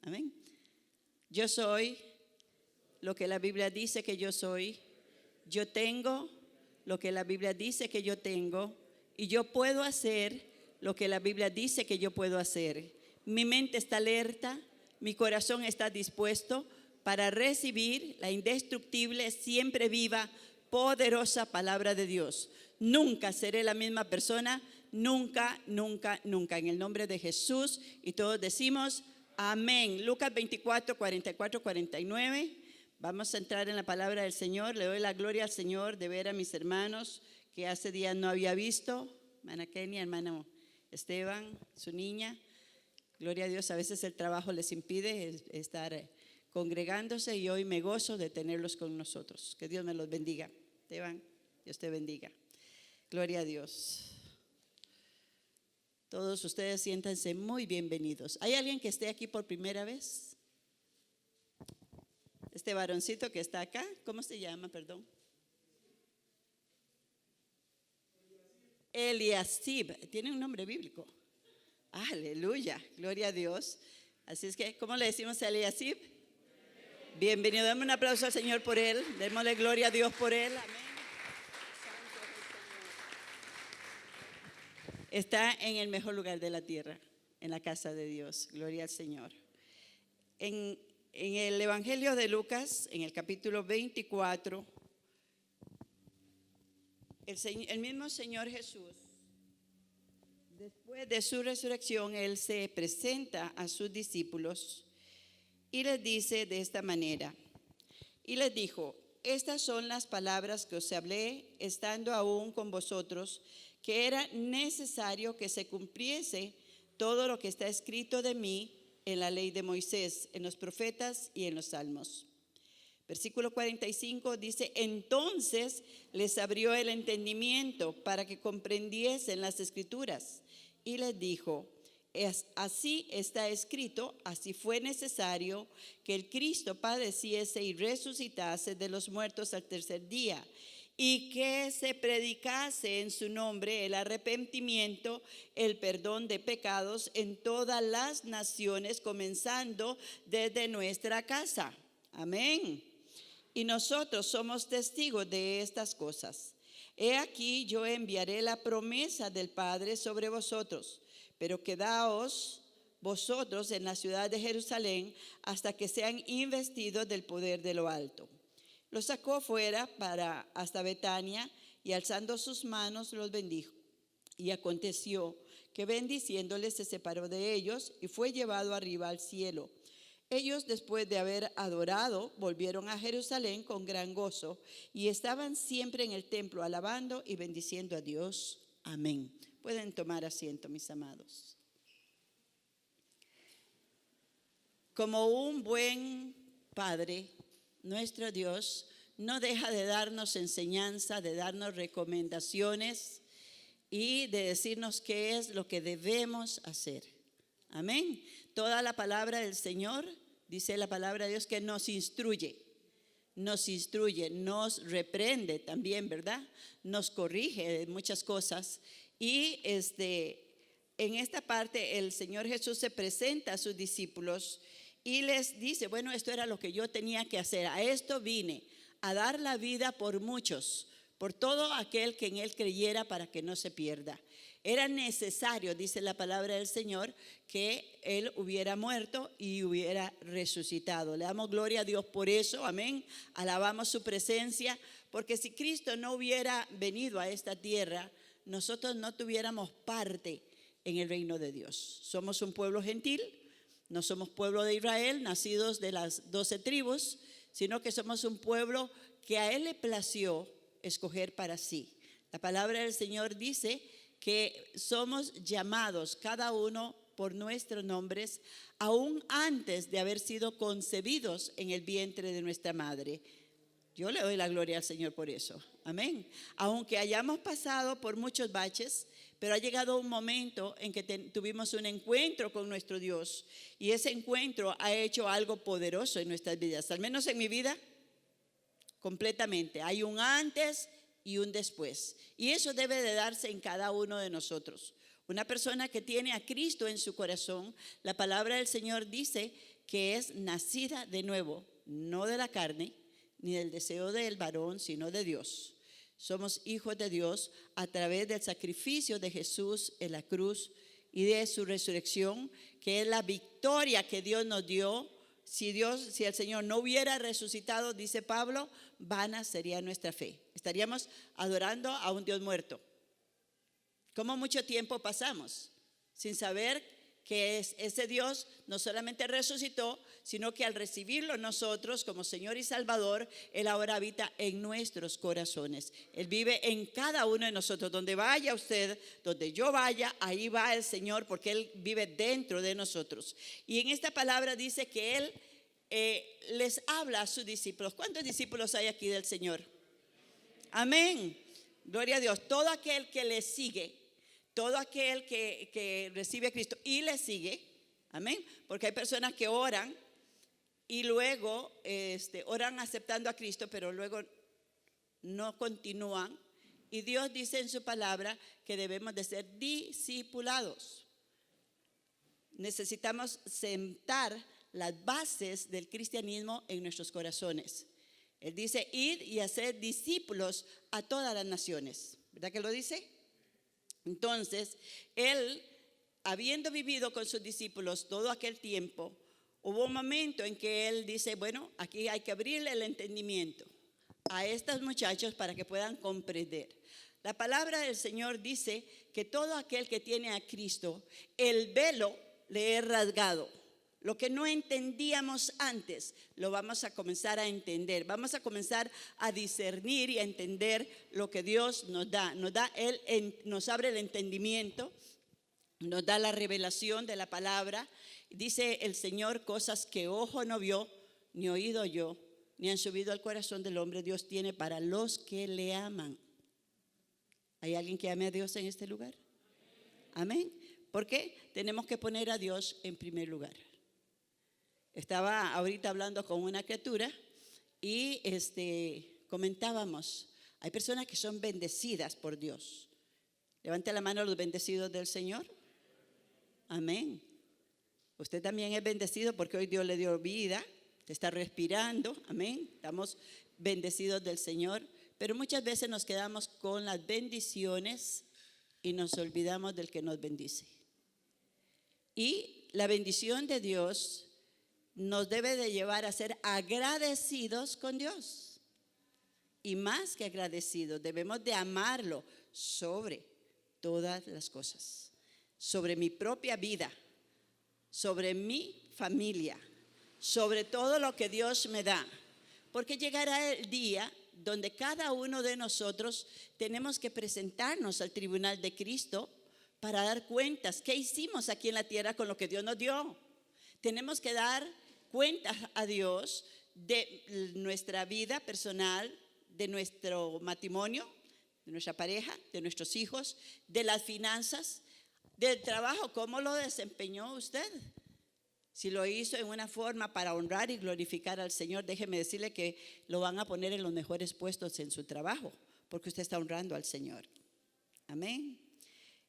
Amén. Yo soy lo que la Biblia dice que yo soy. Yo tengo lo que la Biblia dice que yo tengo. Y yo puedo hacer lo que la Biblia dice que yo puedo hacer. Mi mente está alerta, mi corazón está dispuesto para recibir la indestructible, siempre viva, poderosa palabra de Dios. Nunca seré la misma persona, nunca, nunca, nunca. En el nombre de Jesús, y todos decimos amén. Lucas 24, 44, 49. Vamos a entrar en la palabra del Señor. Le doy la gloria al Señor de ver a mis hermanos que hace días no había visto. Hermana Kenia, hermano Esteban, su niña. Gloria a Dios, a veces el trabajo les impide estar congregándose y hoy me gozo de tenerlos con nosotros. Que Dios me los bendiga. Esteban, Dios te bendiga. Gloria a Dios. Todos ustedes siéntanse muy bienvenidos. ¿Hay alguien que esté aquí por primera vez? Este varoncito que está acá, ¿cómo se llama? Perdón. Eliasib, tiene un nombre bíblico. Aleluya, gloria a Dios. Así es que, ¿cómo le decimos a Eliasib? Bienvenido, dame un aplauso al Señor por él. Démosle gloria a Dios por él. Amén. Está en el mejor lugar de la tierra, en la casa de Dios. Gloria al Señor. En el Evangelio de Lucas, en el capítulo 24, el mismo Señor Jesús, después de su resurrección, Él se presenta a sus discípulos y les dice de esta manera, y les dijo: estas son las palabras que os hablé estando aún con vosotros, que era necesario que se cumpliese todo lo que está escrito de mí en la ley de Moisés, en los profetas y en los salmos. Versículo 45 dice: entonces les abrió el entendimiento para que comprendiesen las escrituras y les dijo: así está escrito, así fue necesario que el Cristo padeciese y resucitase de los muertos al tercer día, y que se predicase en su nombre el arrepentimiento, el perdón de pecados en todas las naciones, comenzando desde nuestra casa. Amén. Y nosotros somos testigos de estas cosas. He aquí, yo enviaré la promesa del Padre sobre vosotros, pero quedaos vosotros en la ciudad de Jerusalén hasta que sean investidos del poder de lo alto. Los sacó fuera hasta Betania, y alzando sus manos los bendijo. Y aconteció que bendiciéndoles se separó de ellos y fue llevado arriba al cielo. Ellos, después de haber adorado, volvieron a Jerusalén con gran gozo y estaban siempre en el templo alabando y bendiciendo a Dios. Amén. Pueden tomar asiento, mis amados. Como un buen padre, nuestro Dios no deja de darnos enseñanza, de darnos recomendaciones y de decirnos qué es lo que debemos hacer. Amén. Toda la palabra del Señor, dice la palabra de Dios, que nos instruye, nos reprende también, ¿verdad? Nos corrige de muchas cosas. Y en esta parte el Señor Jesús se presenta a sus discípulos y les dice: bueno, esto era lo que yo tenía que hacer, a esto vine, a dar la vida por muchos, por todo aquel que en Él creyera, para que no se pierda. Era necesario, dice la palabra del Señor, que Él hubiera muerto y hubiera resucitado. Le damos gloria a Dios por eso, amén. Alabamos su presencia, porque si Cristo no hubiera venido a esta tierra, nosotros no tuviéramos parte en el reino de Dios. Somos un pueblo gentil, no somos pueblo de Israel, nacidos de las 12 tribus, sino que somos un pueblo que a Él le plació escoger para sí. La palabra del Señor dice que somos llamados cada uno por nuestros nombres aún antes de haber sido concebidos en el vientre de nuestra madre. Yo le doy la gloria al Señor por eso. Amén. Aunque hayamos pasado por muchos baches, pero ha llegado un momento en que tuvimos un encuentro con nuestro Dios, y ese encuentro ha hecho algo poderoso en nuestras vidas. Al menos en mi vida, completamente. Hay un antes y un después, y eso debe de darse en cada uno de nosotros. Una persona que tiene a Cristo en su corazón, la palabra del Señor dice que es nacida de nuevo, no de la carne, ni del deseo del varón, sino de Dios. Somos hijos de Dios a través del sacrificio de Jesús en la cruz y de su resurrección, que es la victoria que Dios nos dio. Si el Señor no hubiera resucitado, dice Pablo, vana sería nuestra fe. Estaríamos adorando a un Dios muerto. ¿Cómo mucho tiempo pasamos sin saber que ese Dios no solamente resucitó, sino que al recibirlo nosotros como Señor y Salvador, Él ahora habita en nuestros corazones? Él vive en cada uno de nosotros. Donde vaya usted, donde yo vaya, ahí va el Señor, porque Él vive dentro de nosotros. Y en esta palabra dice que Él les habla a sus discípulos. ¿Cuántos discípulos hay aquí del Señor? Amén. Gloria a Dios. Todo aquel que le sigue, todo aquel que recibe a Cristo y le sigue, amén, porque hay personas que oran y luego oran aceptando a Cristo, pero luego no continúan. Y Dios dice en su palabra que debemos de ser discipulados. Necesitamos sentar las bases del cristianismo en nuestros corazones. Él dice, id y hacer discípulos a todas las naciones. ¿Verdad que lo dice? Entonces, Él, habiendo vivido con sus discípulos todo aquel tiempo, hubo un momento en que Él dice, bueno, aquí hay que abrirle el entendimiento a estos muchachos para que puedan comprender. La palabra del Señor dice que todo aquel que tiene a Cristo, el velo le es rasgado. Lo que no entendíamos antes, lo vamos a comenzar a entender. Vamos a comenzar a discernir y a entender lo que Dios nos da. Nos abre el entendimiento, nos da la revelación de la palabra. Dice el Señor, cosas que ojo no vio, ni oído oyó, ni han subido al corazón del hombre, Dios tiene para los que le aman. ¿Hay alguien que ame a Dios en este lugar? Amén. ¿Por qué? Tenemos que poner a Dios en primer lugar. Estaba ahorita hablando con una criatura y comentábamos, hay personas que son bendecidas por Dios. Levante la mano a los bendecidos del Señor. Amén. Usted también es bendecido porque hoy Dios le dio vida, te está respirando. Amén. Estamos bendecidos del Señor, pero muchas veces nos quedamos con las bendiciones y nos olvidamos del que nos bendice. Y la bendición de Dios nos debe de llevar a ser agradecidos con Dios. Y más que agradecidos, debemos de amarlo sobre todas las cosas. Sobre mi propia vida, sobre mi familia, sobre todo lo que Dios me da. Porque llegará el día donde cada uno de nosotros tenemos que presentarnos al tribunal de Cristo para dar cuentas. ¿Qué hicimos aquí en la tierra con lo que Dios nos dio? Tenemos que dar cuentas a Dios de nuestra vida personal, de nuestro matrimonio, de nuestra pareja, de nuestros hijos, de las finanzas, del trabajo. ¿Cómo lo desempeñó usted? Si lo hizo en una forma para honrar y glorificar al Señor, déjeme decirle que lo van a poner en los mejores puestos en su trabajo, porque usted está honrando al Señor. Amén.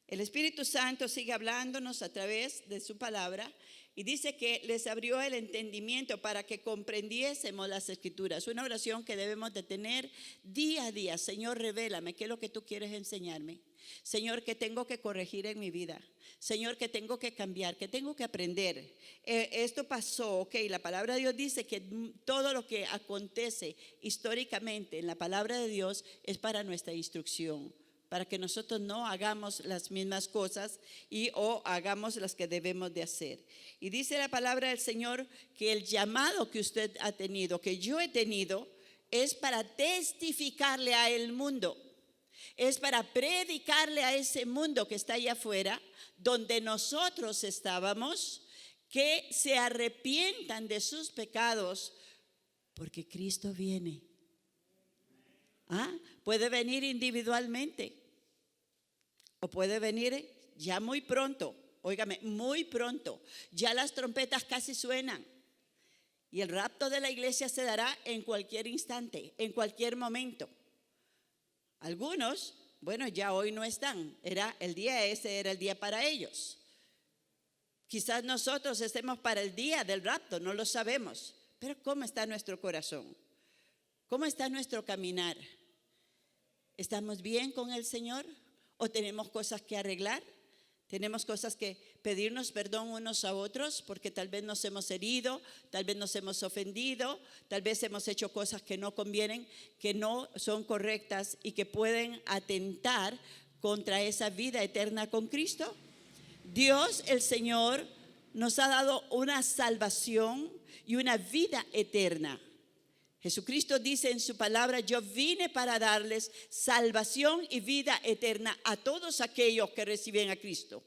El Espíritu Santo sigue hablándonos a través de su palabra y dice que les abrió el entendimiento para que comprendiésemos las Escrituras. Una oración que debemos de tener día a día. Señor, revélame qué es lo que tú quieres enseñarme. Señor, que tengo que corregir en mi vida. Señor, que tengo que cambiar, que tengo que aprender. Esto pasó, ok, la palabra de Dios dice que todo lo que acontece históricamente en la palabra de Dios es para nuestra instrucción, para que nosotros no hagamos las mismas cosas o hagamos las que debemos de hacer. Y dice la palabra del Señor que el llamado que usted ha tenido, que yo he tenido, es para testificarle a el mundo. Es para predicarle a ese mundo que está allá afuera, donde nosotros estábamos, que se arrepientan de sus pecados, porque Cristo viene. Puede venir individualmente o puede venir ya muy pronto. Óigame, muy pronto. Ya las trompetas casi suenan y el rapto de la iglesia se dará en cualquier instante, en cualquier momento. Algunos, bueno, ya hoy no están. Ese era el día para ellos. Quizás nosotros estemos para el día del rapto, no lo sabemos. Pero ¿cómo está nuestro corazón? ¿Cómo está nuestro caminar? ¿Estamos bien con el Señor? ¿O tenemos cosas que arreglar? ¿Tenemos cosas que pedirnos perdón unos a otros? Porque tal vez nos hemos herido, tal vez nos hemos ofendido, tal vez hemos hecho cosas que no convienen, que no son correctas y que pueden atentar contra esa vida eterna con Cristo. Dios, el Señor, nos ha dado una salvación y una vida eterna. Jesucristo dice en su palabra: yo vine para darles salvación y vida eterna a todos aquellos que reciben a Cristo.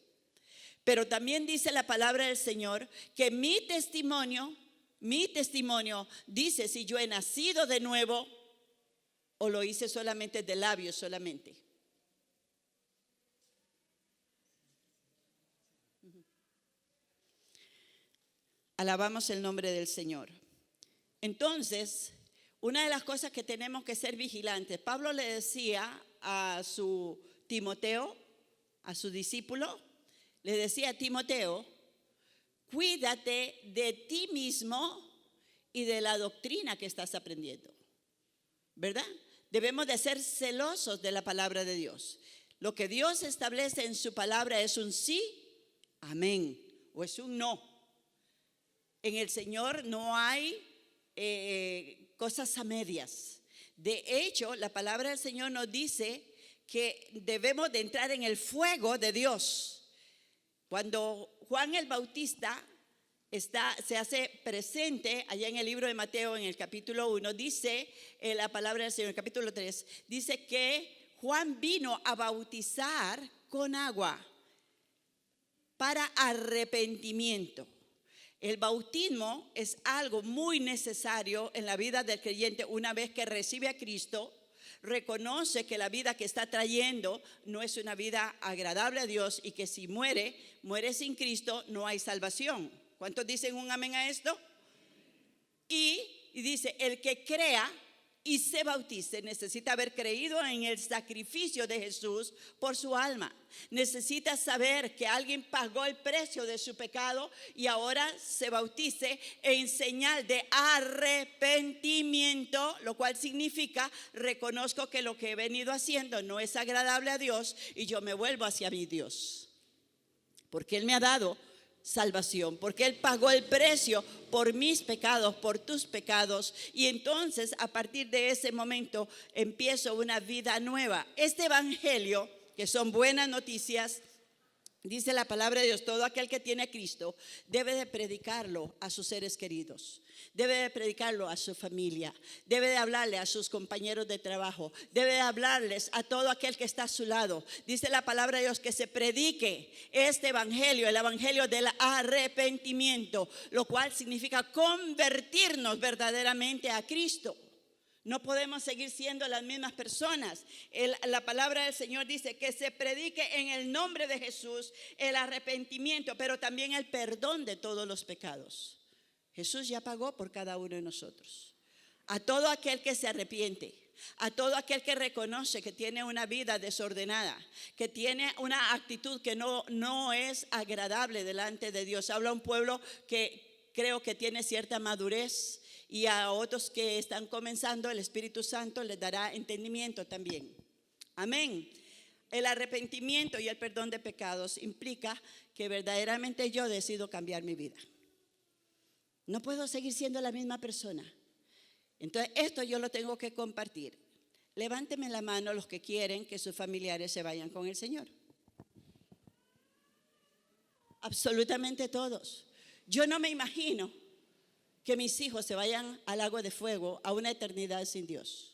Pero también dice la palabra del Señor que mi testimonio dice si yo he nacido de nuevo o lo hice solamente de labios solamente. Alabamos el nombre del Señor. Entonces, una de las cosas que tenemos que ser vigilantes, Pablo le decía a su Timoteo, a su discípulo, le decía a Timoteo: cuídate de ti mismo y de la doctrina que estás aprendiendo, ¿verdad? Debemos de ser celosos de la palabra de Dios. Lo que Dios establece en su palabra es un sí, amén, o es un no. En el Señor no hay cosas a medias. De hecho, la palabra del Señor nos dice que debemos de entrar en el fuego de Dios. Cuando Juan el Bautista se hace presente allá en el libro de Mateo, en el capítulo 1, dice la palabra del Señor, en el capítulo 3, dice que Juan vino a bautizar con agua para arrepentimiento. El bautismo es algo muy necesario en la vida del creyente. Una vez que recibe a Cristo, reconoce que la vida que está trayendo no es una vida agradable a Dios y que si muere sin Cristo, no hay salvación. ¿Cuántos dicen un amén a esto? Y dice, el que crea y se bautice necesita haber creído en el sacrificio de Jesús por su alma. Necesita saber que alguien pagó el precio de su pecado y ahora se bautice en señal de arrepentimiento, lo cual significa: reconozco que lo que he venido haciendo no es agradable a Dios y yo me vuelvo hacia mi Dios, porque Él me ha dado salvación, porque Él pagó el precio por mis pecados, por tus pecados, y entonces a partir de ese momento empiezo una vida nueva. Este evangelio, que son buenas noticias, dice la palabra de Dios, todo aquel que tiene a Cristo debe de predicarlo a sus seres queridos, debe de predicarlo a su familia, debe de hablarle a sus compañeros de trabajo, debe de hablarles a todo aquel que está a su lado. Dice la palabra de Dios que se predique este evangelio, el evangelio del arrepentimiento, lo cual significa convertirnos verdaderamente a Cristo. No podemos seguir siendo las mismas personas. La palabra del Señor dice que se predique en el nombre de Jesús el arrepentimiento, pero también el perdón de todos los pecados. Jesús ya pagó por cada uno de nosotros. A todo aquel que se arrepiente, a todo aquel que reconoce que tiene una vida desordenada, que tiene una actitud que no es agradable delante de Dios. Habla un pueblo que creo que tiene cierta madurez, y a otros que están comenzando, el Espíritu Santo les dará entendimiento también. Amén. El arrepentimiento y el perdón de pecados implica que verdaderamente yo decido cambiar mi vida. No puedo seguir siendo la misma persona. Entonces esto yo lo tengo que compartir. Levánteme la mano los que quieren que sus familiares se vayan con el Señor. Absolutamente todos. Yo no me imagino que mis hijos se vayan al lago de fuego a una eternidad sin Dios.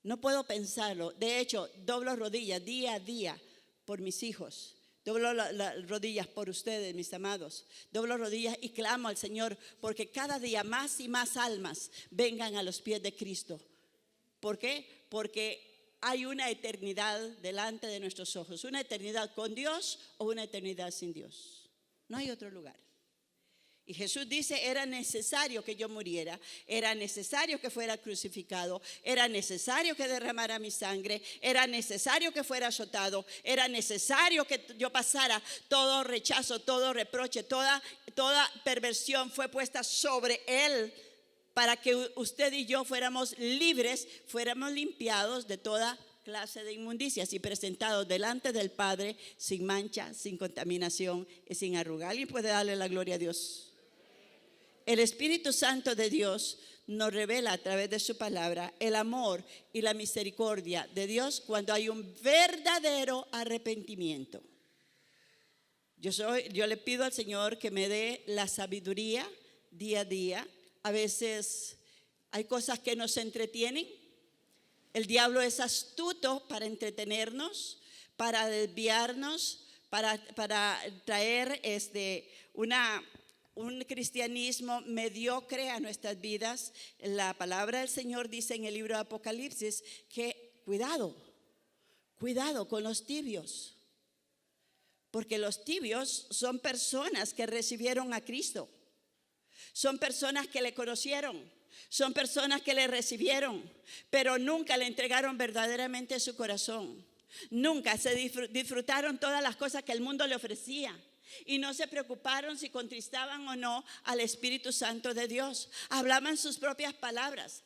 No puedo pensarlo. De hecho, doblo rodillas día a día por mis hijos. Doblo las rodillas por ustedes, mis amados. Doblo rodillas y clamo al Señor porque cada día más y más almas vengan a los pies de Cristo. ¿Por qué? Porque hay una eternidad delante de nuestros ojos. Una eternidad con Dios o una eternidad sin Dios. No hay otro lugar. Y Jesús dice, era necesario que yo muriera, era necesario que fuera crucificado, era necesario que derramara mi sangre, era necesario que fuera azotado, era necesario que yo pasara todo rechazo, todo reproche, toda perversión fue puesta sobre Él para que usted y yo fuéramos libres, fuéramos limpiados de toda clase de inmundicias y presentados delante del Padre sin mancha, sin contaminación y sin arruga. ¿Alguien puede darle la gloria a Dios? El Espíritu Santo de Dios nos revela a través de su palabra el amor y la misericordia de Dios cuando hay un verdadero arrepentimiento. Yo le pido al Señor que me dé la sabiduría día a día. A veces hay cosas que nos entretienen. El diablo es astuto para entretenernos, para desviarnos, para traer un cristianismo mediocre a nuestras vidas. La palabra del Señor dice en el libro de Apocalipsis que cuidado con los tibios, porque los tibios son personas que recibieron a Cristo, son personas que le conocieron, son personas que le recibieron, pero nunca le entregaron verdaderamente su corazón, nunca se disfrutaron todas las cosas que el mundo le ofrecía. Y no se preocuparon si contristaban o no al Espíritu Santo de Dios. Hablaban sus propias palabras,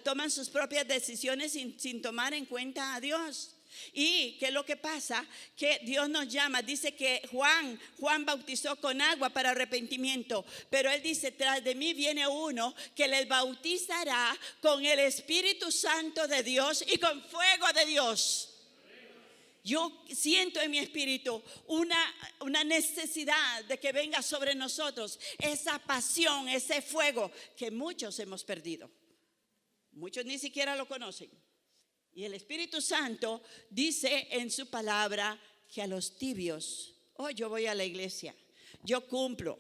toman sus propias decisiones sin tomar en cuenta a Dios. ¿Y qué es lo que pasa? Que Dios nos llama, dice que Juan bautizó con agua para arrepentimiento, pero él dice, tras de mí viene uno que les bautizará con el Espíritu Santo de Dios y con fuego de Dios. Yo siento en mi espíritu una necesidad de que venga sobre nosotros esa pasión, ese fuego que muchos hemos perdido. Muchos ni siquiera lo conocen. Y el Espíritu Santo dice en su palabra que a los tibios, yo voy a la iglesia, yo cumplo.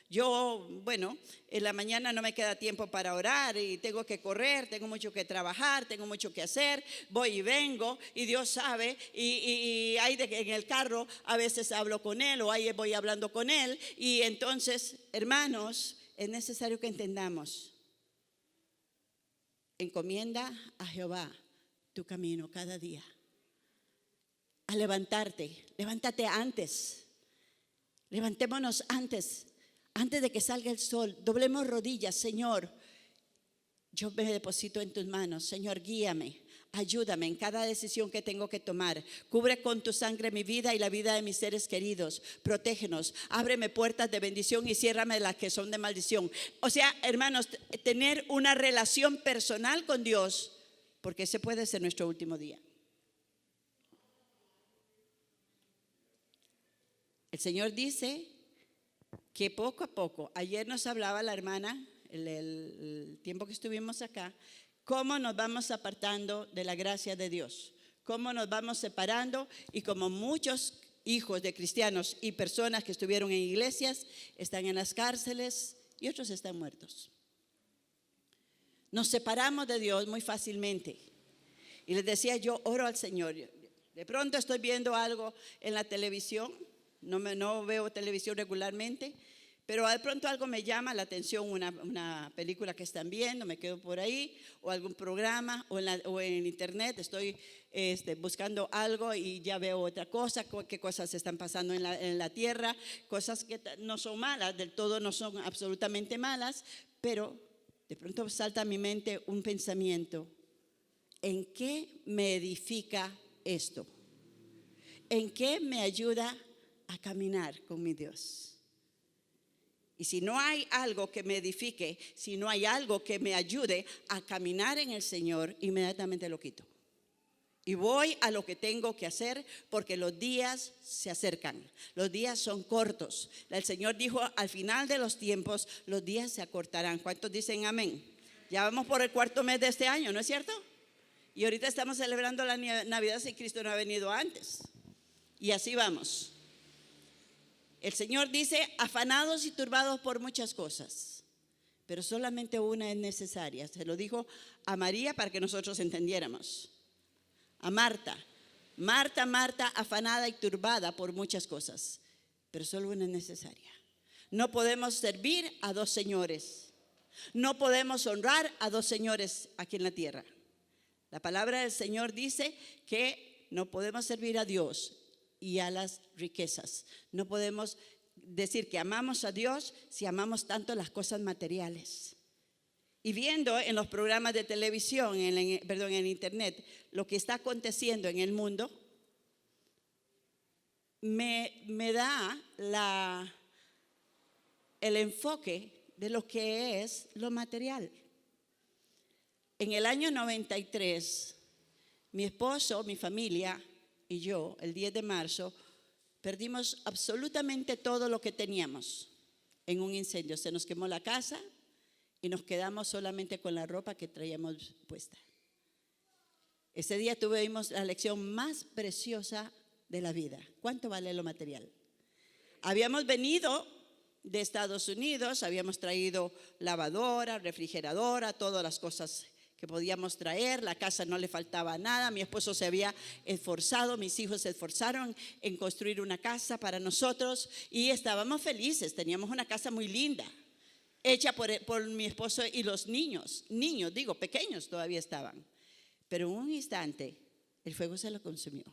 En la mañana no me queda tiempo para orar y tengo que correr, tengo mucho que trabajar, tengo mucho que hacer, voy y vengo y Dios sabe y en el carro a veces hablo con Él o ahí voy hablando con Él. Y entonces, hermanos, es necesario que entendamos, encomienda a Jehová tu camino cada día. A levántate antes, levantémonos antes de que salga el sol, doblemos rodillas. Señor, yo me deposito en tus manos. Señor, guíame, ayúdame en cada decisión que tengo que tomar. Cubre con tu sangre mi vida y la vida de mis seres queridos. Protégenos, ábreme puertas de bendición y ciérrame las que son de maldición. O sea, hermanos, tener una relación personal con Dios, porque ese puede ser nuestro último día. El Señor dice que poco a poco, ayer nos hablaba la hermana, el tiempo que estuvimos acá, cómo nos vamos apartando de la gracia de Dios, cómo nos vamos separando, y como muchos hijos de cristianos y personas que estuvieron en iglesias están en las cárceles y otros están muertos. Nos separamos de Dios muy fácilmente. Y les decía, yo oro al Señor. De pronto estoy viendo algo en la televisión. No veo televisión regularmente, pero de pronto algo me llama la atención, una película que están viendo, me quedo por ahí, o algún programa, o en internet estoy buscando algo y ya veo otra cosa, qué cosas están pasando en la tierra, cosas que no son malas, del todo no son absolutamente malas, pero de pronto salta a mi mente un pensamiento: ¿en qué me edifica esto? ¿En qué me ayuda a caminar con mi Dios? Y si no hay algo que me edifique, si no hay algo que me ayude a caminar en el Señor, inmediatamente lo quito y voy a lo que tengo que hacer, porque los días se acercan, los días son cortos. El Señor dijo, al final de los tiempos los días se acortarán. ¿Cuántos dicen amén? Ya vamos por el cuarto mes de este año, ¿no es cierto? Y ahorita estamos celebrando la Navidad si Cristo no ha venido antes. Y así vamos. El Señor dice, afanados y turbados por muchas cosas, pero solamente una es necesaria. Se lo dijo a María para que nosotros entendiéramos. A Marta, afanada y turbada por muchas cosas, pero solo una es necesaria. No podemos servir a dos señores. No podemos honrar a dos señores aquí en la tierra. La palabra del Señor dice que no podemos servir a Dios y a las riquezas. No podemos decir que amamos a Dios si amamos tanto las cosas materiales. Y viendo en los programas de televisión, en internet, lo que está aconteciendo en el mundo, me da el enfoque de lo que es lo material. En el año 93, mi esposo, mi familia y yo, el 10 de marzo, perdimos absolutamente todo lo que teníamos en un incendio. Se nos quemó la casa y nos quedamos solamente con la ropa que traíamos puesta. Ese día tuvimos la lección más preciosa de la vida. ¿Cuánto vale lo material? Habíamos venido de Estados Unidos, habíamos traído lavadora, refrigeradora, todas las cosas que podíamos traer. La casa no le faltaba nada. Mi esposo se había esforzado, mis hijos se esforzaron en construir una casa para nosotros y estábamos felices. Teníamos una casa muy linda, hecha por mi esposo y los niños, pequeños todavía estaban. Pero en un instante el fuego se lo consumió.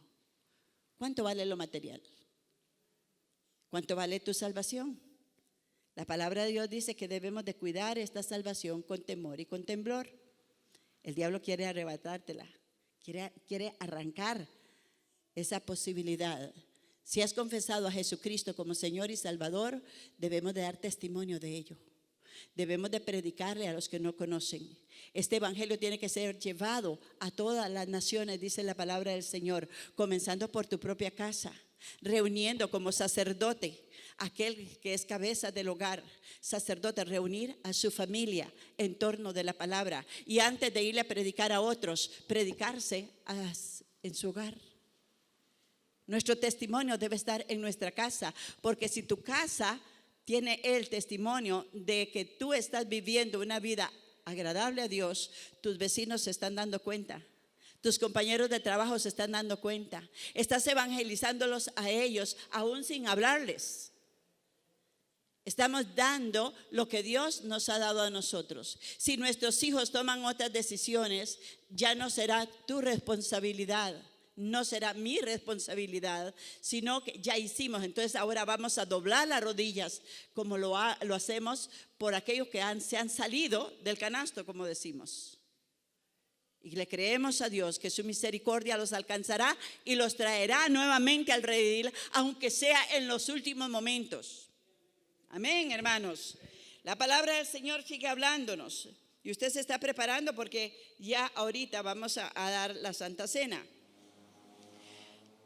¿Cuánto vale lo material? ¿Cuánto vale tu salvación? La palabra de Dios dice que debemos de cuidar esta salvación con temor y con temblor. El diablo quiere arrebatártela, quiere arrancar esa posibilidad. Si has confesado a Jesucristo como Señor y Salvador, debemos de dar testimonio de ello. Debemos de predicarle a los que no conocen. Este evangelio tiene que ser llevado a todas las naciones, dice la palabra del Señor, comenzando por tu propia casa, reuniendo como sacerdote, aquel que es cabeza del hogar, sacerdote, reunir a su familia en torno de la palabra y antes de irle a predicar a otros, predicarse en su hogar. Nuestro testimonio debe estar en nuestra casa, porque si tu casa tiene el testimonio de que tú estás viviendo una vida agradable a Dios, tus vecinos se están dando cuenta. Tus compañeros de trabajo se están dando cuenta. Estás evangelizándolos a ellos, aún sin hablarles. Estamos dando lo que Dios nos ha dado a nosotros. Si nuestros hijos toman otras decisiones, ya no será tu responsabilidad, no será mi responsabilidad, sino que ya hicimos. Entonces ahora vamos a doblar las rodillas como lo hacemos por aquellos que se han salido del canasto, como decimos. Y le creemos a Dios que su misericordia los alcanzará y los traerá nuevamente al redil, aunque sea en los últimos momentos. Amén, hermanos. La palabra del Señor sigue hablándonos y usted se está preparando porque ya ahorita vamos a dar la Santa Cena.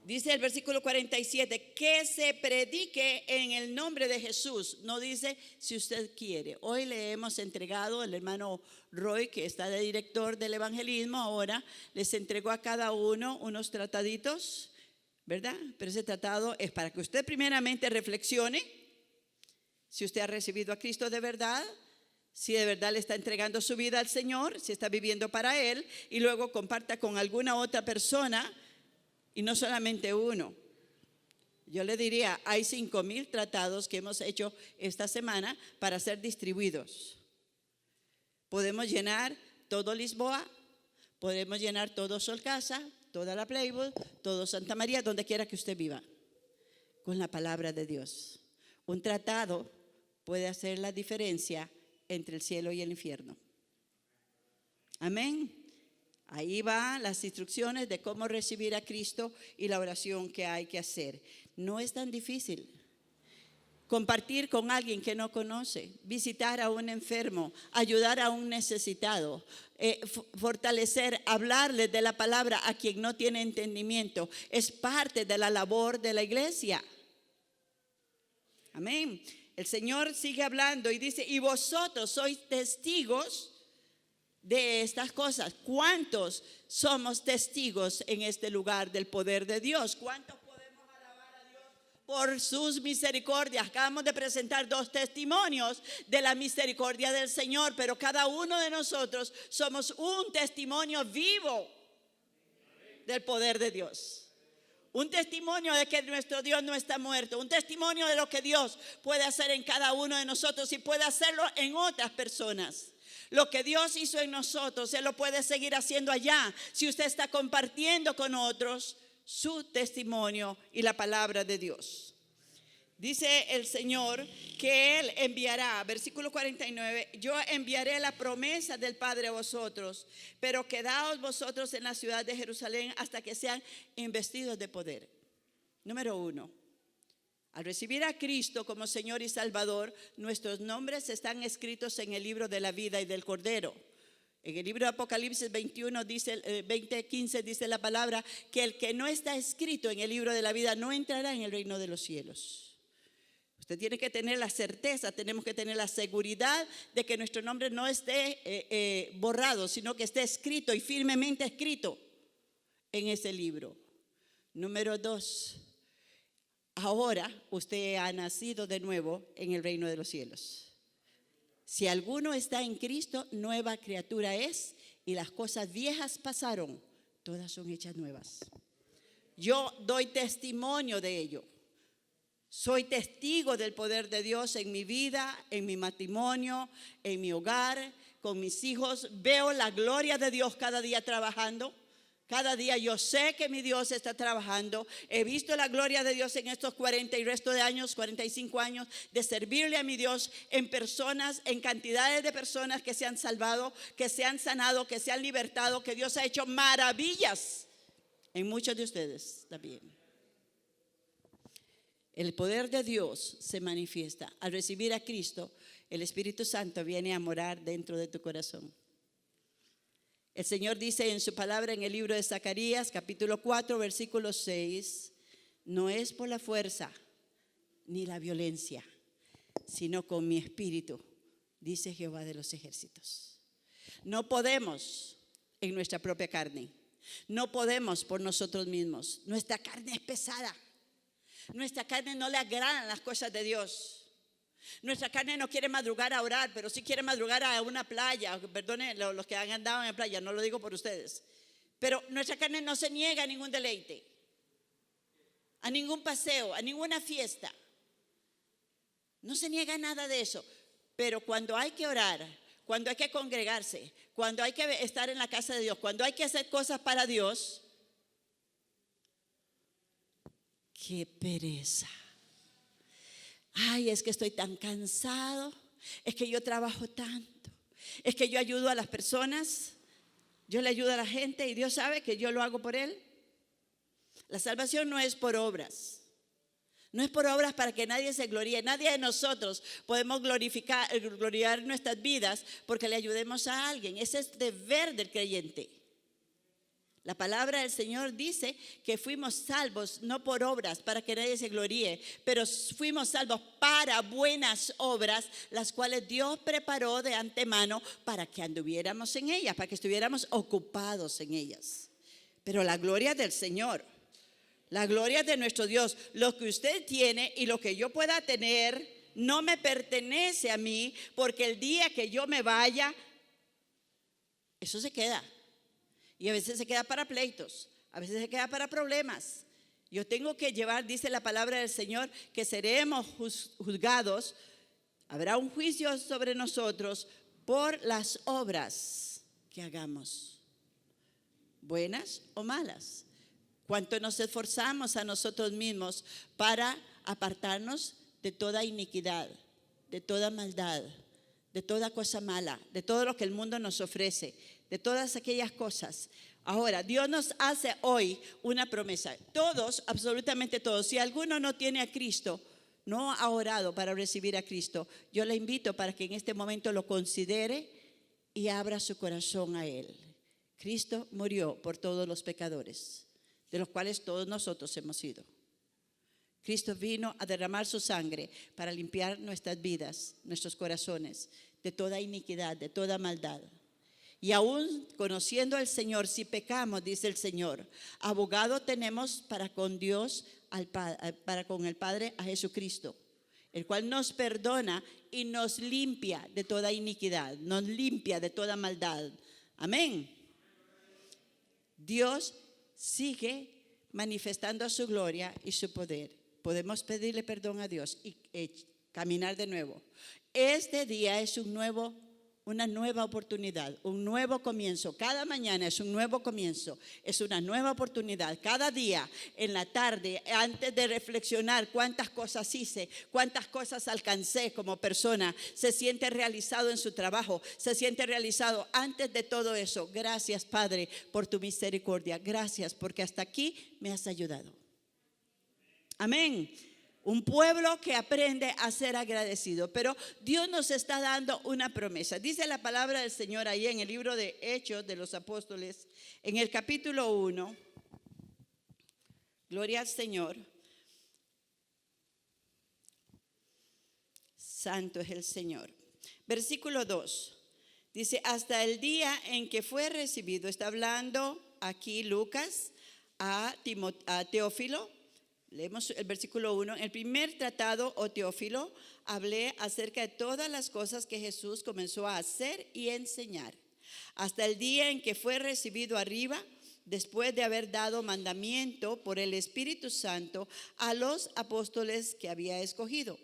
Dice el versículo 47, que se predique en el nombre de Jesús. No dice si usted quiere. Hoy le hemos entregado, el hermano Roy, que está de director del evangelismo ahora, les entregó a cada uno unos trataditos, ¿verdad? Pero ese tratado es para que usted primeramente reflexione si usted ha recibido a Cristo de verdad, si de verdad le está entregando su vida al Señor, si está viviendo para Él, y luego comparta con alguna otra persona y no solamente uno. Yo le diría, hay 5,000 tratados que hemos hecho esta semana para ser distribuidos. Podemos llenar todo Lisboa, podemos llenar todo Solcasa, toda la Playwood, todo Santa María, donde quiera que usted viva, con la palabra de Dios. Un tratado puede hacer la diferencia entre el cielo y el infierno. Amén. Ahí van las instrucciones de cómo recibir a Cristo y la oración que hay que hacer. No es tan difícil. Compartir con alguien que no conoce, visitar a un enfermo, ayudar a un necesitado, fortalecer, hablarles de la palabra a quien no tiene entendimiento, es parte de la labor de la iglesia. Amén. El Señor sigue hablando y dice, y vosotros sois testigos de estas cosas. ¿Cuántos somos testigos en este lugar del poder de Dios? ¿Cuántos podemos alabar a Dios por sus misericordias? Acabamos de presentar 2 testimonios de la misericordia del Señor, pero cada uno de nosotros somos un testimonio vivo del poder de Dios. Un testimonio de que nuestro Dios no está muerto. Un testimonio de lo que Dios puede hacer en cada uno de nosotros y puede hacerlo en otras personas. Lo que Dios hizo en nosotros, Él lo puede seguir haciendo allá. Si usted está compartiendo con otros su testimonio y la palabra de Dios. Dice el Señor que Él enviará, versículo 49, yo enviaré la promesa del Padre a vosotros, pero quedaos vosotros en la ciudad de Jerusalén hasta que sean investidos de poder. Número 1, al recibir a Cristo como Señor y Salvador, nuestros nombres están escritos en el libro de la vida y del Cordero. En el libro de Apocalipsis 20:15 dice la palabra que el que no está escrito en el libro de la vida no entrará en el reino de los cielos. Usted tiene que tener la certeza, tenemos que tener la seguridad de que nuestro nombre no esté borrado, sino que esté escrito y firmemente escrito en ese libro. Número 2, ahora usted ha nacido de nuevo en el reino de los cielos. Si alguno está en Cristo, nueva criatura es, y las cosas viejas pasaron, todas son hechas nuevas. Yo doy testimonio de ello. Soy testigo del poder de Dios en mi vida, en mi matrimonio, en mi hogar, con mis hijos. Veo la gloria de Dios cada día trabajando. Cada día yo sé que mi Dios está trabajando. He visto la gloria de Dios en estos 40 y resto de años, 45 años, de servirle a mi Dios en personas, en cantidades de personas que se han salvado, que se han sanado, que se han libertado, que Dios ha hecho maravillas en muchos de ustedes también. El poder de Dios se manifiesta. Al recibir a Cristo, el Espíritu Santo viene a morar dentro de tu corazón. El Señor dice en su palabra en el libro de Zacarías, capítulo 4, versículo 6, no es por la fuerza ni la violencia, sino con mi espíritu, dice Jehová de los ejércitos. No podemos en nuestra propia carne, no podemos por nosotros mismos. Nuestra carne es pesada. Nuestra carne no le agradan las cosas de Dios. Nuestra carne no quiere madrugar a orar, pero sí quiere madrugar a una playa. Perdone los que han andado en la playa, no lo digo por ustedes. Pero nuestra carne no se niega a ningún deleite, a ningún paseo, a ninguna fiesta. No se niega a nada de eso. Pero cuando hay que orar, cuando hay que congregarse, cuando hay que estar en la casa de Dios, cuando hay que hacer cosas para Dios, ¡qué pereza! Ay, es que estoy tan cansado, es que yo trabajo tanto, es que yo ayudo a las personas, yo le ayudo a la gente y Dios sabe que yo lo hago por Él. La salvación no es por obras, no es por obras para que nadie se gloríe. Nadie de nosotros podemos gloriar nuestras vidas porque le ayudemos a alguien. Ese es deber del creyente. La palabra del Señor dice que fuimos salvos no por obras para que nadie se gloríe, pero fuimos salvos para buenas obras, las cuales Dios preparó de antemano para que anduviéramos en ellas, para que estuviéramos ocupados en ellas. Pero la gloria del Señor, la gloria de nuestro Dios, lo que usted tiene y lo que yo pueda tener no me pertenece a mí, porque el día que yo me vaya, eso se queda. Y a veces se queda para pleitos, a veces se queda para problemas. Yo tengo que llevar, dice la palabra del Señor, que seremos juzgados. Habrá un juicio sobre nosotros por las obras que hagamos, buenas o malas. Cuánto nos esforzamos a nosotros mismos para apartarnos de toda iniquidad, de toda maldad, de toda cosa mala, de todo lo que el mundo nos ofrece, de todas aquellas cosas. Ahora, Dios nos hace hoy una promesa. Todos, absolutamente todos. Si alguno no tiene a Cristo, no ha orado para recibir a Cristo, yo le invito para que en este momento lo considere y abra su corazón a Él. Cristo murió por todos los pecadores, de los cuales todos nosotros hemos sido. Cristo vino a derramar su sangre para limpiar nuestras vidas, nuestros corazones, de toda iniquidad, de toda maldad. Y aún conociendo al Señor, si pecamos, dice el Señor, abogado tenemos para con Dios, para con el Padre, a Jesucristo, el cual nos perdona y nos limpia de toda iniquidad, nos limpia de toda maldad. Amén. Dios sigue manifestando su gloria y su poder. Podemos pedirle perdón a Dios y caminar de nuevo. Este día es una nueva oportunidad, un nuevo comienzo. Cada mañana es un nuevo comienzo, es una nueva oportunidad. Cada día, en la tarde, antes de reflexionar cuántas cosas hice, cuántas cosas alcancé como persona, se siente realizado en su trabajo, se siente realizado. Antes de todo eso, gracias, Padre, por tu misericordia. Gracias porque hasta aquí me has ayudado. Amén. Un pueblo que aprende a ser agradecido. Pero Dios nos está dando una promesa. Dice la palabra del Señor ahí en el libro de Hechos de los Apóstoles, en el capítulo 1. Gloria al Señor. Santo es el Señor. Versículo 2. Dice, hasta el día en que fue recibido. Está hablando aquí Lucas a Teófilo. Leemos el versículo 1. En el primer tratado, oh Teófilo, hablé acerca de todas las cosas que Jesús comenzó a hacer y enseñar, hasta el día en que fue recibido arriba, después de haber dado mandamiento por el Espíritu Santo a los apóstoles que había escogido,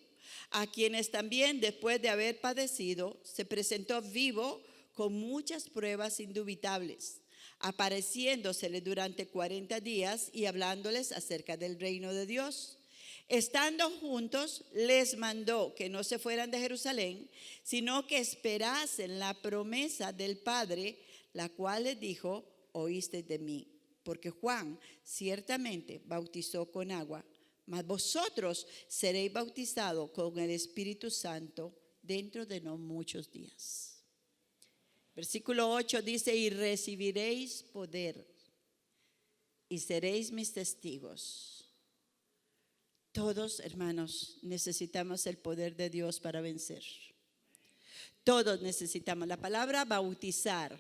a quienes también después de haber padecido, se presentó vivo con muchas pruebas indubitables, apareciéndosele durante 40 días y hablándoles acerca del reino de Dios. Estando juntos, les mandó que no se fueran de Jerusalén, sino que esperasen la promesa del Padre, la cual les dijo, oíste de mí. Porque Juan ciertamente bautizó con agua, mas vosotros seréis bautizados con el Espíritu Santo dentro de no muchos días. Versículo 8 dice, y recibiréis poder y seréis mis testigos. Todos, hermanos, necesitamos el poder de Dios para vencer. Todos necesitamos. La palabra bautizar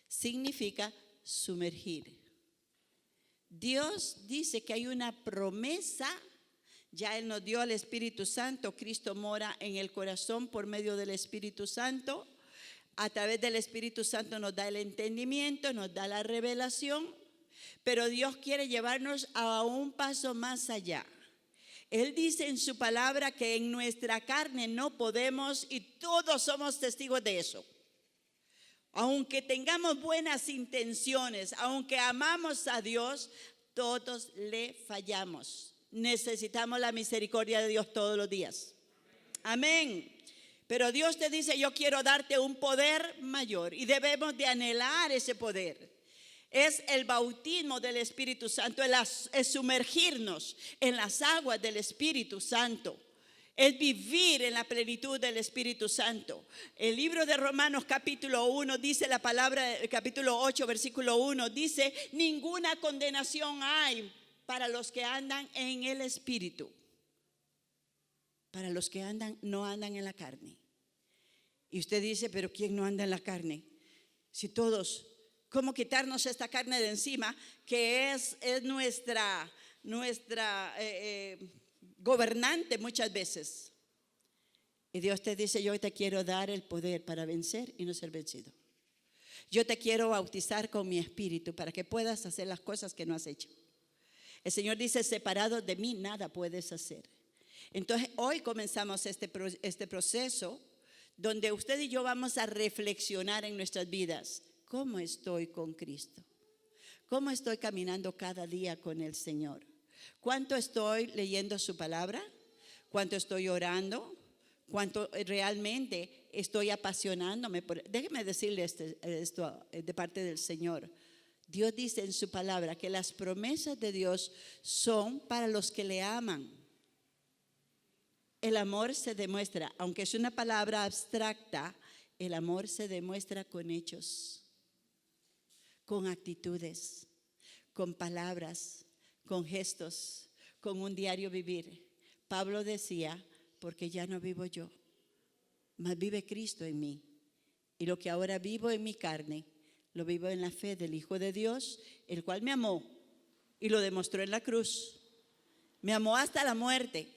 significa sumergir. Dios dice que hay una promesa. Ya Él nos dio al Espíritu Santo. Cristo mora en el corazón por medio del Espíritu Santo. A través del Espíritu Santo nos da el entendimiento, nos da la revelación, pero Dios quiere llevarnos a un paso más allá. Él dice en su palabra que en nuestra carne no podemos, y todos somos testigos de eso. Aunque tengamos buenas intenciones, aunque amamos a Dios, todos le fallamos. Necesitamos la misericordia de Dios todos los días. Amén. Pero Dios te dice, yo quiero darte un poder mayor y debemos de anhelar ese poder. Es el bautismo del Espíritu Santo, es sumergirnos en las aguas del Espíritu Santo. Es vivir en la plenitud del Espíritu Santo. El libro de Romanos capítulo 1 dice la palabra, capítulo 8 versículo 1 dice, ninguna condenación hay para los que andan en el Espíritu. Para los que no andan en la carne. Y usted dice, pero ¿quién no anda en la carne? Si todos, ¿cómo quitarnos esta carne de encima que es nuestra gobernante muchas veces? Y Dios te dice, yo te quiero dar el poder para vencer y no ser vencido. Yo te quiero bautizar con mi espíritu para que puedas hacer las cosas que no has hecho. El Señor dice, separado de mí nada puedes hacer. Entonces hoy comenzamos este proceso donde usted y yo vamos a reflexionar en nuestras vidas. ¿Cómo estoy con Cristo? ¿Cómo estoy caminando cada día con el Señor? ¿Cuánto estoy leyendo su palabra? ¿Cuánto estoy orando? ¿Cuánto realmente estoy apasionándome? Déjeme decirle esto de parte del Señor. Dios dice en su palabra que las promesas de Dios son para los que le aman. El amor se demuestra, aunque es una palabra abstracta, el amor se demuestra con hechos, con actitudes, con palabras, con gestos, con un diario vivir. Pablo decía, porque ya no vivo yo, mas vive Cristo en mí. Y lo que ahora vivo en mi carne, lo vivo en la fe del Hijo de Dios, el cual me amó y lo demostró en la cruz. Me amó hasta la muerte.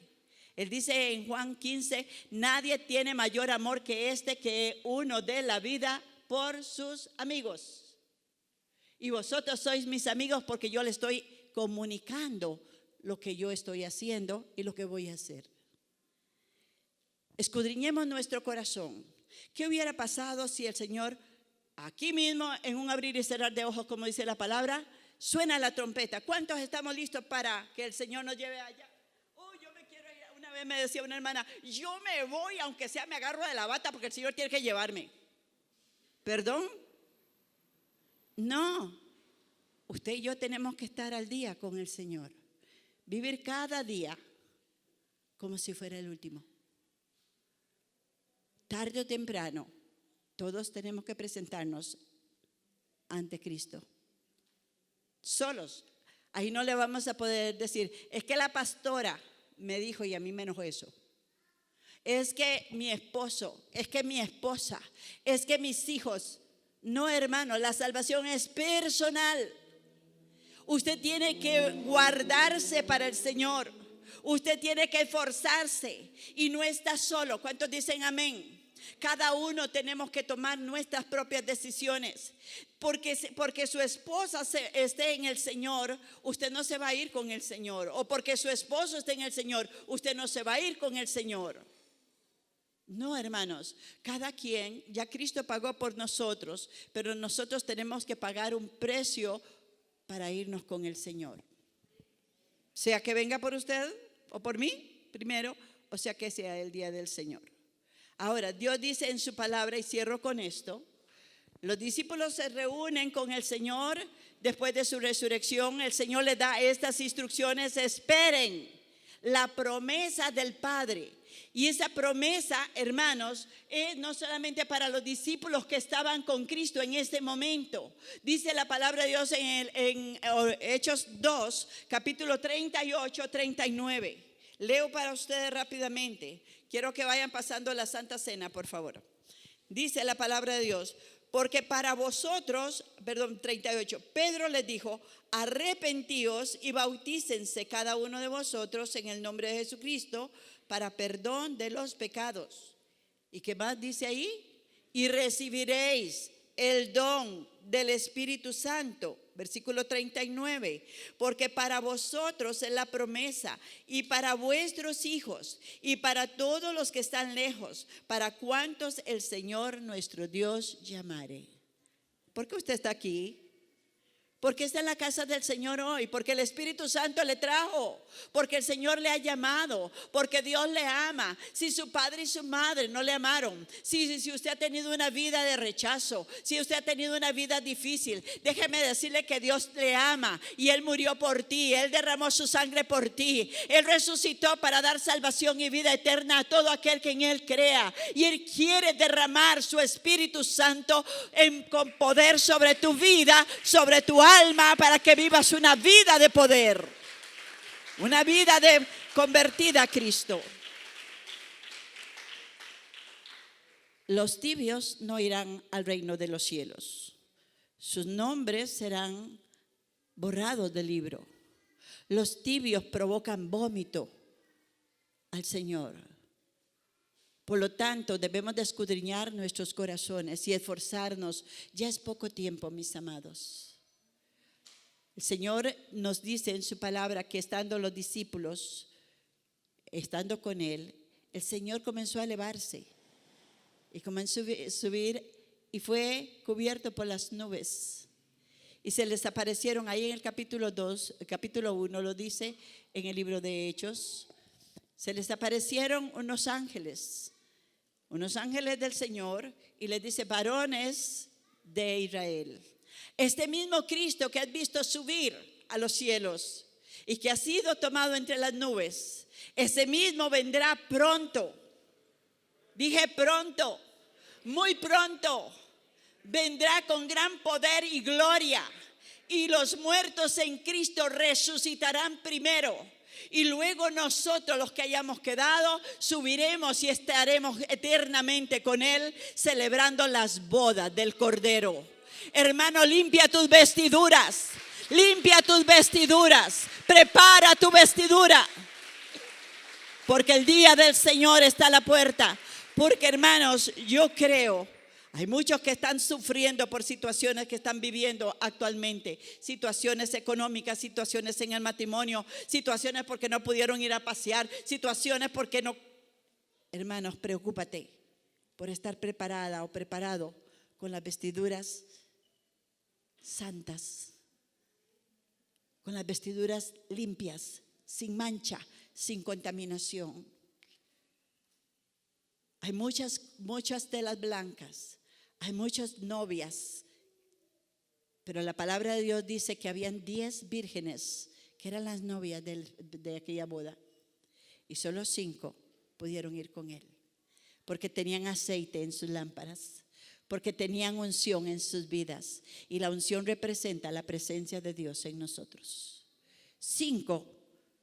Él dice en Juan 15, nadie tiene mayor amor que este, que uno dé la vida por sus amigos. Y vosotros sois mis amigos porque yo les estoy comunicando lo que yo estoy haciendo y lo que voy a hacer. Escudriñemos nuestro corazón. ¿Qué hubiera pasado si el Señor, aquí mismo, en un abrir y cerrar de ojos, como dice la palabra, suena la trompeta? ¿Cuántos estamos listos para que el Señor nos lleve allá? Oh, yo me quiero ir. Una vez me decía una hermana, yo me voy, aunque sea me agarro de la bata porque el Señor tiene que llevarme. ¿Perdón? No. Usted y yo tenemos que estar al día con el Señor. Vivir cada día como si fuera el último. Tarde o temprano, todos tenemos que presentarnos ante Cristo. Solos. Ahí no le vamos a poder decir, es que la pastora me dijo y a mí me enojó eso. Es que mi esposo, es que mi esposa, es que mis hijos. No, hermano, la salvación es personal. Usted tiene que guardarse para el Señor. Usted tiene que esforzarse y no está solo. ¿Cuántos dicen amén? Cada uno tenemos que tomar nuestras propias decisiones. Porque su esposa esté en el Señor, usted no se va a ir con el Señor. O porque su esposo esté en el Señor, usted no se va a ir con el Señor. No, hermanos, cada quien, ya Cristo pagó por nosotros, pero nosotros tenemos que pagar un precio para irnos con el Señor. Sea que venga por usted o por mí primero, o sea que sea el día del Señor. Ahora, Dios dice en su palabra, y cierro con esto, los discípulos se reúnen con el Señor después de su resurrección. El Señor les da estas instrucciones: esperen la promesa del Padre. Y esa promesa, hermanos, es no solamente para los discípulos que estaban con Cristo en este momento. Dice la palabra de Dios en Hechos 2, capítulo 38, 39. Leo para ustedes rápidamente. Quiero que vayan pasando la Santa Cena, por favor. Dice la palabra de Dios: porque para vosotros, 38, Pedro les dijo: arrepentíos y bautícense cada uno de vosotros en el nombre de Jesucristo para perdón de los pecados. ¿Y qué más dice ahí? Y recibiréis el don del Espíritu Santo. Versículo 39, porque para vosotros es la promesa, y para vuestros hijos, y para todos los que están lejos, para cuantos el Señor nuestro Dios llamare. ¿Por qué usted está aquí? Porque está en la casa del Señor hoy, porque el Espíritu Santo le trajo, porque el Señor le ha llamado, porque Dios le ama. Si su padre y su madre no le amaron, si usted ha tenido una vida de rechazo, si usted ha tenido una vida difícil, déjeme decirle que Dios le ama y Él murió por ti, Él derramó su sangre por ti, Él resucitó para dar salvación y vida eterna a todo aquel que en Él crea, y Él quiere derramar su Espíritu Santo con poder sobre tu vida, sobre tu alma, para que vivas una vida de poder, una vida convertida a Cristo. Los tibios no irán al reino de los cielos. Sus nombres serán borrados del libro. Los tibios provocan vómito al Señor. Por lo tanto, debemos de escudriñar nuestros corazones y esforzarnos. Ya es poco tiempo, mis amados. El Señor nos dice en su palabra que estando los discípulos, estando con Él, el Señor comenzó a elevarse y comenzó a subir y fue cubierto por las nubes. Y se les aparecieron ahí en el capítulo 2, el capítulo 1 lo dice en el libro de Hechos. Se les aparecieron unos ángeles del Señor, y les dice: varones de Israel, este mismo Cristo que has visto subir a los cielos y que ha sido tomado entre las nubes, ese mismo vendrá pronto. Dije pronto, muy pronto. Vendrá con gran poder y gloria, y los muertos en Cristo resucitarán primero. Y luego nosotros, los que hayamos quedado, subiremos y estaremos eternamente con Él, celebrando las bodas del Cordero. Hermano, limpia tus vestiduras, prepara tu vestidura, porque el día del Señor está a la puerta. Porque, hermanos, yo creo, Hay muchos que están sufriendo por situaciones que están viviendo actualmente, situaciones económicas, situaciones en el matrimonio, situaciones porque no pudieron ir a pasear, situaciones porque no. Hermanos, preocúpate por estar preparada o preparado con las vestiduras santas, con las vestiduras limpias, sin mancha, sin contaminación. Hay muchas telas blancas, hay muchas novias, pero la palabra de Dios dice que habían 10 vírgenes que eran las novias de aquella boda, y solo 5 pudieron ir con él, porque tenían aceite en sus lámparas, porque tenían unción en sus vidas, y la unción representa la presencia de Dios en nosotros. 5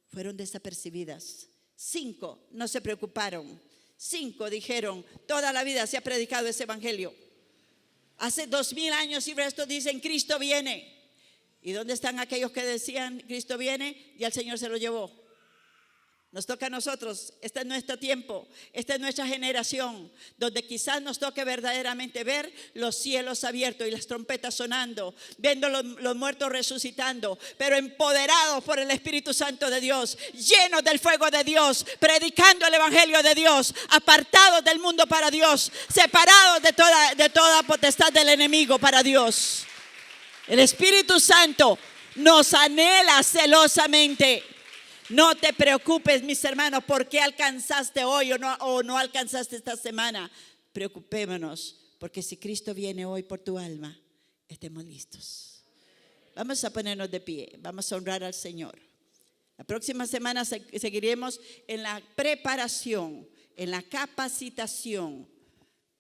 fueron desapercibidas, 5 no se preocuparon, 5 dijeron: toda la vida se ha predicado ese evangelio, hace 2000 años y resto dicen Cristo viene. ¿Y dónde están aquellos que decían Cristo viene y el Señor se lo llevó? Nos toca a nosotros. Este es nuestro tiempo, esta es nuestra generación, donde quizás nos toque verdaderamente ver los cielos abiertos y las trompetas sonando, viendo los muertos resucitando, pero empoderados por el Espíritu Santo de Dios, llenos del fuego de Dios, predicando el evangelio de Dios, apartados del mundo para Dios, separados de toda potestad del enemigo para Dios. El Espíritu Santo nos anhela celosamente. No te preocupes, mis hermanos, por qué alcanzaste hoy o no alcanzaste esta semana. Preocupémonos, porque si Cristo viene hoy por tu alma, estemos listos. Vamos a ponernos de pie, vamos a honrar al Señor. La próxima semana seguiremos en la preparación, en la capacitación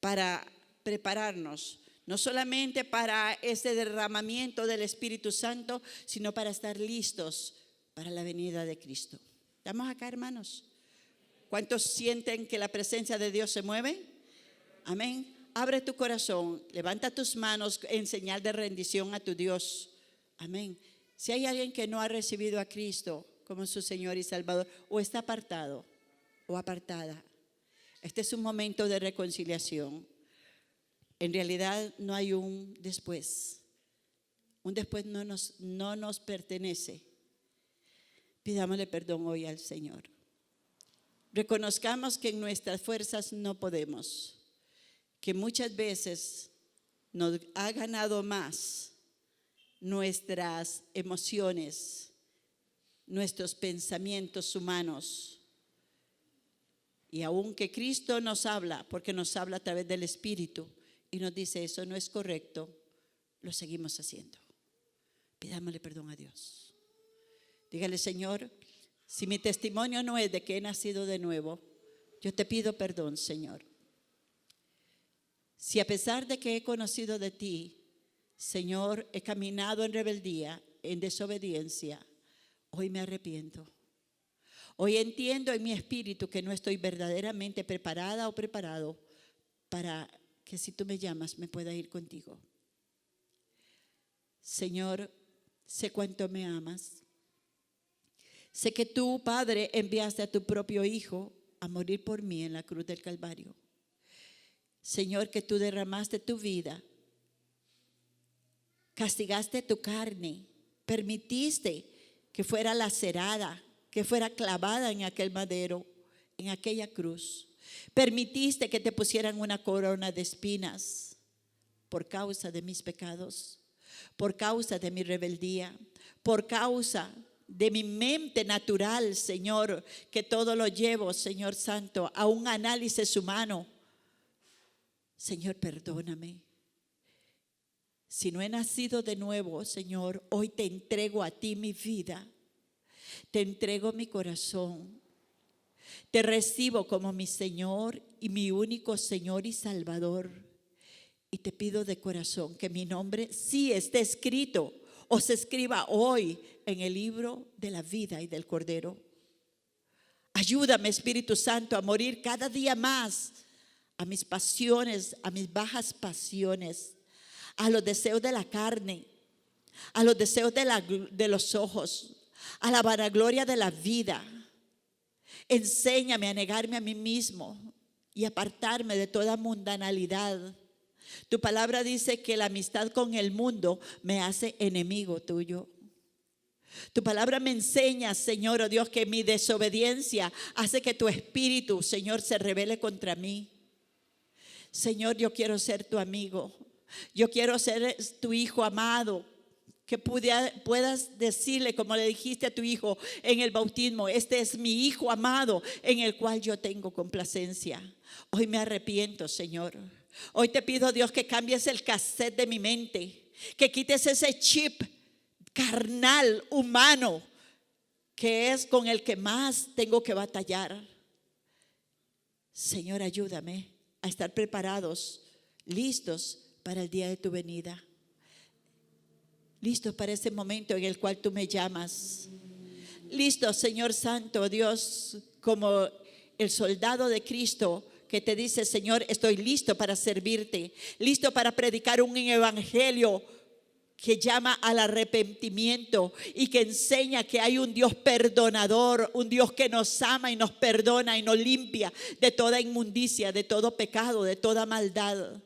para prepararnos, no solamente para ese derramamiento del Espíritu Santo, sino para estar listos para la venida de Cristo. ¿Estamos acá, hermanos? ¿Cuántos sienten que la presencia de Dios se mueve? Amén. Abre tu corazón, levanta tus manos en señal de rendición a tu Dios. Amén. Si hay alguien que no ha recibido a Cristo como su Señor y Salvador, o está apartado o apartada, este es un momento de reconciliación. En realidad no hay un después. Un después no nos pertenece. Pidámosle perdón hoy al Señor. Reconozcamos que en nuestras fuerzas no podemos, que muchas veces nos ha ganado más nuestras emociones, nuestros pensamientos humanos. Y aunque Cristo nos habla, porque nos habla a través del Espíritu y nos dice eso no es correcto, lo seguimos haciendo. Pidámosle perdón a Dios. Dígale: Señor, si mi testimonio no es de que he nacido de nuevo, yo te pido perdón, Señor. Si a pesar de que he conocido de ti, Señor, he caminado en rebeldía, en desobediencia, hoy me arrepiento. Hoy entiendo en mi espíritu que no estoy verdaderamente preparada o preparado para que si tú me llamas me pueda ir contigo. Señor, sé cuánto me amas. Sé que tú, Padre, enviaste a tu propio Hijo a morir por mí en la cruz del Calvario. Señor, que tú derramaste tu vida, castigaste tu carne, permitiste que fuera lacerada, que fuera clavada en aquel madero, en aquella cruz. Permitiste que te pusieran una corona de espinas por causa de mis pecados, por causa de mi rebeldía, por causa de mi mente natural, Señor, que todo lo llevo, Señor Santo, a un análisis humano. Señor, perdóname. Si no he nacido de nuevo, Señor, hoy te entrego a ti mi vida. Te entrego mi corazón. Te recibo como mi Señor y mi único Señor y Salvador. Y te pido de corazón que mi nombre sí esté escrito o se escriba hoy en el libro de la vida y del Cordero. Ayúdame, Espíritu Santo, a morir cada día más a mis pasiones, a mis bajas pasiones, a los deseos de la carne, a los deseos de los ojos, a la vanagloria de la vida. Enséñame a negarme a mí mismo y apartarme de toda mundanalidad, Tu palabra dice que la amistad con el mundo me hace enemigo tuyo. Tu palabra me enseña, Señor, oh Dios, que mi desobediencia hace que tu espíritu, Señor, se rebele contra mí. Señor, yo quiero ser tu amigo. Yo quiero ser tu hijo amado. Que puedas decirle, como le dijiste a tu hijo en el bautismo: este es mi hijo amado en el cual yo tengo complacencia. Hoy me arrepiento, Señor. Hoy te pido, Dios, que cambies el cassette de mi mente, que quites ese chip carnal, humano, que es con el que más tengo que batallar. Señor, ayúdame a estar preparados, listos para el día de tu venida, listos para ese momento en el cual tú me llamas, listos, Señor Santo, Dios, como el soldado de Cristo que te dice: Señor, estoy listo para servirte, listo para predicar un evangelio que llama al arrepentimiento y que enseña que hay un Dios perdonador, un Dios que nos ama y nos perdona y nos limpia de toda inmundicia, de todo pecado, de toda maldad.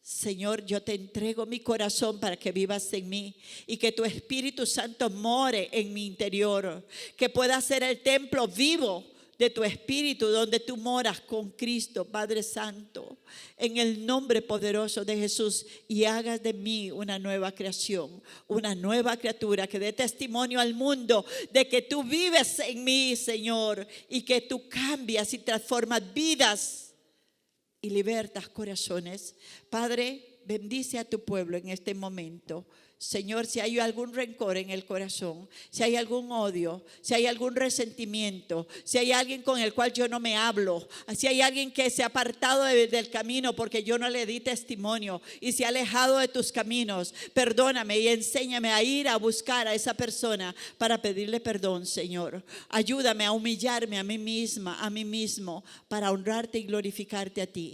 Señor, yo te entrego mi corazón para que vivas en mí y que tu Espíritu Santo more en mi interior, que pueda ser el templo vivo de tu Espíritu, donde tú moras con Cristo, Padre Santo, en el nombre poderoso de Jesús, y hagas de mí una nueva creación, una nueva criatura que dé testimonio al mundo de que tú vives en mí, Señor, y que tú cambias y transformas vidas y libertas corazones. Padre, bendice a tu pueblo en este momento. Señor, si hay algún rencor en el corazón, si hay algún odio, si hay algún resentimiento, si hay alguien con el cual yo no me hablo, si hay alguien que se ha apartado del camino porque yo no le di testimonio y se ha alejado de tus caminos, perdóname y enséñame a ir a buscar a esa persona para pedirle perdón, Señor. Ayúdame a humillarme a mí misma, a mí mismo, para honrarte y glorificarte a ti.